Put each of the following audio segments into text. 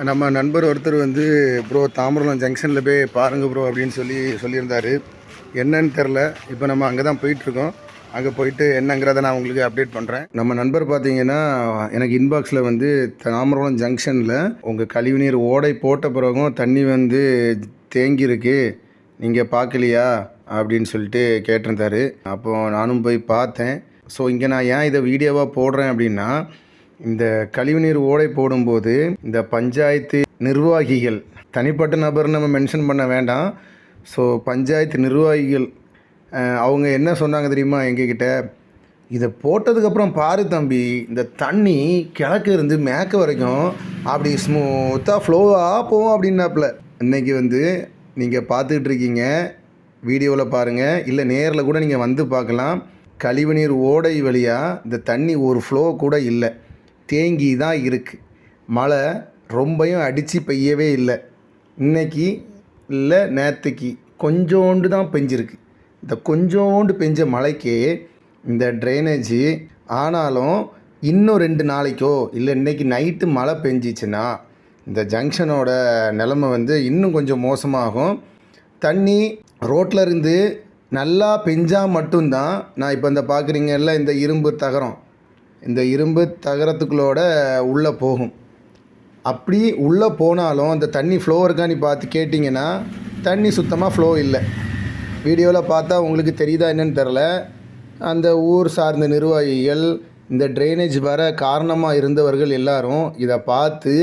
நம்ம நண்பர் ஒருத்தர் வந்து ப்ரோ தாம்பரம் ஜங்ஷனில் போய் பாருங்கள் ப்ரோ அப்படின்னு சொல்லியிருந்தார். என்னன்னு தெரில. இப்போ நம்ம அங்கே தான் போயிட்டுருக்கோம். அங்கே போயிட்டு என்னங்கிறத நான் உங்களுக்கு அப்டேட் பண்ணுறேன். நம்ம நண்பர் பார்த்தீங்கன்னா எனக்கு இன்பாக்ஸில் வந்து தாம்பரம் ஜங்ஷனில் உங்கள் கழிவுநீர் ஓடை போட்ட பிறகும் தண்ணி வந்து தேங்கியிருக்கு, நீங்கள் பார்க்கலையா அப்படின்னு சொல்லிட்டு கேட்டிருந்தார். அப்போது நானும் போய் பார்த்தேன். ஸோ இங்கே நான் ஏன் இதை வீடியோவாக போடுறேன் அப்படின்னா, இந்த கழிவுநீர் ஓடை போடும்போது இந்த பஞ்சாயத்து நிர்வாகிகள், தனிப்பட்ட நபர் நம்ம மென்ஷன் பண்ண வேண்டாம். ஸோ பஞ்சாயத்து நிர்வாகிகள் அவங்க என்ன சொன்னாங்க தெரியுமா எங்ககிட்ட, இதை போட்டதுக்கப்புறம் பாரு தம்பி, இந்த தண்ணி கிழக்கு இருந்து மேற்கு வரைக்கும் அப்படி ஸ்மூத்தாக ஃப்ளோவாக போகும் அப்படின்னாப்புல. இன்றைக்கி வந்து நீங்கள் பார்த்துக்கிட்டு இருக்கீங்க, வீடியோவில் பாருங்கள், இல்லை நேரில் கூட நீங்கள் வந்து பார்க்கலாம். கழிவுநீர் ஓடை வழியாக இந்த தண்ணி ஒரு ஃப்ளோ கூட இல்லை, தேங்கி தான் இருக்குது. மழை ரொம்பவும் அடித்து பெய்யவே இல்லை. இன்றைக்கி இல்லை நேற்றுக்கு கொஞ்சோண்டு தான் பெஞ்சிருக்கு. இந்த கொஞ்சோண்டு பெஞ்ச மழைக்கே இந்த ட்ரைனேஜு. ஆனாலும் இன்னும் 2 நாளைக்கோ இல்லை இன்றைக்கி நைட்டு மழை பெஞ்சிச்சுன்னா இந்த ஜங்ஷனோட நிலமை வந்து இன்னும் கொஞ்சம் மோசமாகும். தண்ணி ரோட்டில் இருந்து நல்லா பெஞ்சால் மட்டும்தான், நான் இப்போ இந்த பார்க்குறீங்கல்ல இந்த இரும்பு தகரம், இந்த இரும்பு தகரத்துக்குள்ளோட உள்ளே போகும். அப்படி உள்ளே போனாலும் அந்த தண்ணி ஃப்ளோ இருக்கான்னு பார்த்து கேட்டிங்கன்னா தண்ணி சுத்தமாக ஃப்ளோ இல்லை. வீடியோவில் பார்த்தா உங்களுக்கு தெரியுதா என்னன்னு தெரில. அந்த ஊர் சார்ந்த நிர்வாகிகள், இந்த ட்ரைனேஜ் வர காரணமாக இருந்தவர்கள் எல்லாரும் இதை பார்த்து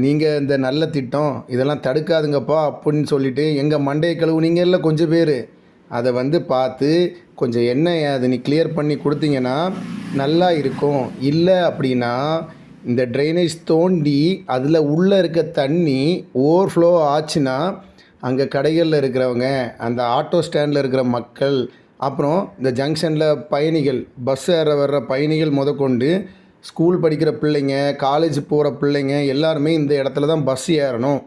நீங்கள் இந்த நல்ல திட்டம் இதெல்லாம் தடுக்காதுங்கப்பா அப்படின்னு சொல்லிவிட்டு எங்கள் மண்டையை கழுவுனீங்கல்ல கொஞ்சம் பேர், அதை வந்து பார்த்து கொஞ்சம் என்ன அது நீ கிளியர் பண்ணி கொடுத்தீங்கன்னா நல்லா இருக்கும். இல்லை அப்படின்னா இந்த ட்ரைனேஜ் தோண்டி அதில் உள்ளே இருக்க தண்ணி ஓவர்ஃப்ளோ ஆச்சுன்னா அங்கே கடைகளில் இருக்கிறவங்க, அந்த ஆட்டோ ஸ்டாண்டில் இருக்கிற மக்கள், அப்புறம் இந்த ஜங்ஷனில் பயணிகள், பஸ் ஏற வர்ற பயணிகள் முதற்கொண்டு ஸ்கூல் படிக்கிற பிள்ளைங்க, காலேஜ் போகிற பிள்ளைங்க எல்லாருமே இந்த இடத்துல தான் பஸ் ஏறணும்.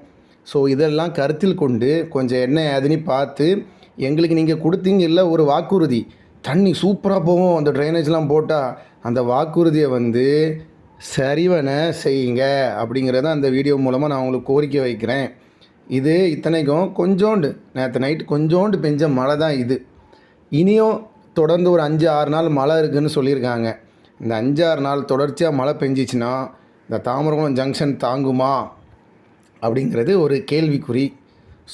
ஸோ இதெல்லாம் கருத்தில் கொண்டு கொஞ்சம் என்ன ஏதுன்னு பார்த்து எங்களுக்கு நீங்கள் கொடுத்தீங்கல்ல ஒரு வாக்குறுதி, தண்ணி சூப்பராக போகும் அந்த ட்ரைனேஜ்லாம் போட்டால், அந்த வாக்குறுதியை வந்து சரிவன செய்யுங்க அப்படிங்கிறத அந்த வீடியோ மூலமாக நான் உங்களுக்கு கோரிக்கை வைக்கிறேன். இது இத்தனைக்கும் கொஞ்சோண்டு நேற்று நைட்டு கொஞ்சோண்டு பெஞ்ச மழை தான் இது. இனியும் தொடர்ந்து ஒரு 5-6 நாள் மழை இருக்குதுன்னு சொல்லியிருக்காங்க. இந்த 5-6 நாள் தொடர்ச்சியாக மழை பெஞ்சிச்சின்னா இந்த தாம்பரம் ஜங்ஷன் தாங்குமா அப்படிங்கிறது ஒரு கேள்விக்குறி.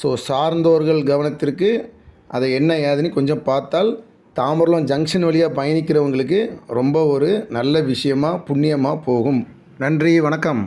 ஸோ சார்ந்தோர்கள் கவனத்திற்கு அதை என்ன ஏதுன்னு கொஞ்சம் பார்த்தால் தாம்பரம் ஜங்ஷன் வழியாக பயணிக்கிறவங்களுக்கு ரொம்ப ஒரு நல்ல விஷயமாக புண்ணியமாக போகும். நன்றி, வணக்கம்.